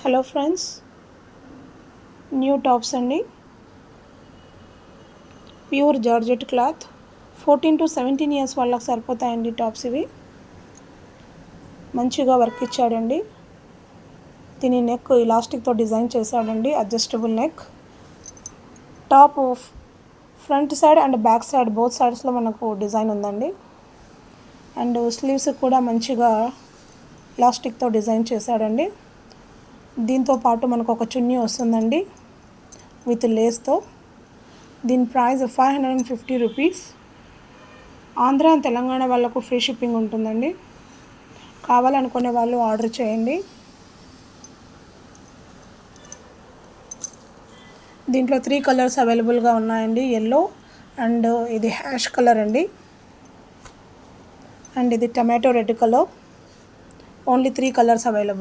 Hello friends, new tops అండి. Pure georgette cloth 14 to 17 years వాళ్ళకి సరిపోతాయండి టాప్స్. ఇవి మంచిగా వర్క్ ఇచ్చాడండి. దీని నెక్ ఇలాస్టిక్తో డిజైన్ చేశాడండి. Adjustable neck. Top front side and back side both సైడ్స్లో మనకు డిజైన్ ఉందండి. అండ్ స్లీవ్స్ కూడా మంచిగా ఇలాస్టిక్తో డిజైన్ చేశాడండి. దీంతో పాటు మనకు ఒక చున్నీ వస్తుందండి విత్ లేస్తో. దీని price 550 rupees. Andhra and Telangana వాళ్ళకు ఫ్రీ షిప్పింగ్ ఉంటుందండి. కావాలనుకునే వాళ్ళు ఆర్డర్ చేయండి. దీంట్లో 3 కలర్స్ అవైలబుల్గా ఉన్నాయండి. ఎల్లో అండ్ ఇది హ్యాష్ కలర్ అండి, అండ్ ఇది tomato red colour. Only 3 colours available.